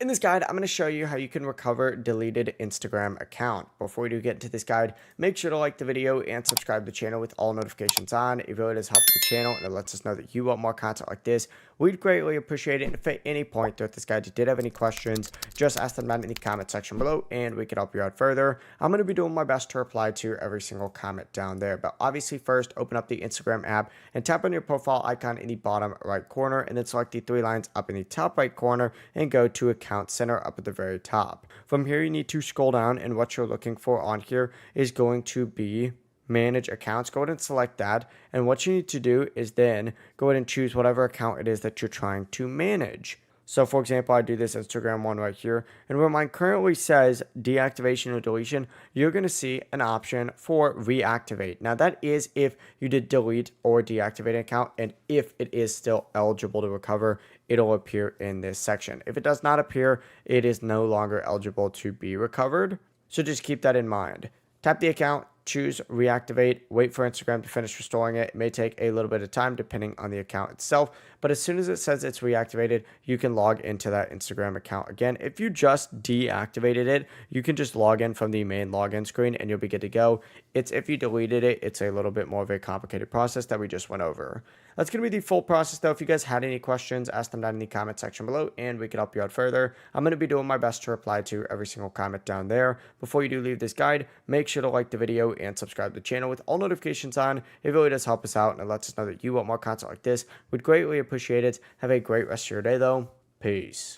In this guide, I'm going to show you how you can recover deleted Instagram account. Before we do get into this guide, make sure to like the video and subscribe to the channel with all notifications on. It really does help the channel and it lets us know that you want more content like this. We'd greatly appreciate it. And if at any point throughout this guide you did have any questions, just ask them down in the comment section below and we can help you out further. I'm going to be doing my best to reply to every single comment down there. But obviously first, open up the Instagram app and tap on your profile icon in the bottom right corner and then select the three lines up in the top right corner and go to account center up at the very top. From here, you need to scroll down, and what you're looking for on here is going to be manage accounts. Go ahead and select that. And what you need to do is then go ahead and choose whatever account it is that you're trying to manage. So for example, I do this Instagram one right here, and where mine currently says deactivation or deletion, you're going to see an option for reactivate. Now that is if you did delete or deactivate an account, and if it is still eligible to recover, it'll appear in this section. If it does not appear, it is no longer eligible to be recovered. So just keep that in mind. Tap the account, choose reactivate, wait for Instagram to finish restoring it. It may take a little bit of time depending on the account itself, but as soon as it says it's reactivated, you can log into that Instagram account again. If you just deactivated it, you can just log in from the main login screen and you'll be good to go. It's if you deleted it, it's a little bit more of a complicated process that we just went over. That's going to be the full process though. If you guys had any questions, ask them down in the comment section below and we can help you out further. I'm going to be doing my best to reply to every single comment down there. Before you do leave this guide, make sure to like the video and subscribe to the channel with all notifications on. It really does help us out and it lets us know that you want more content like this. We'd greatly appreciate it. Have a great rest of your day though. Peace.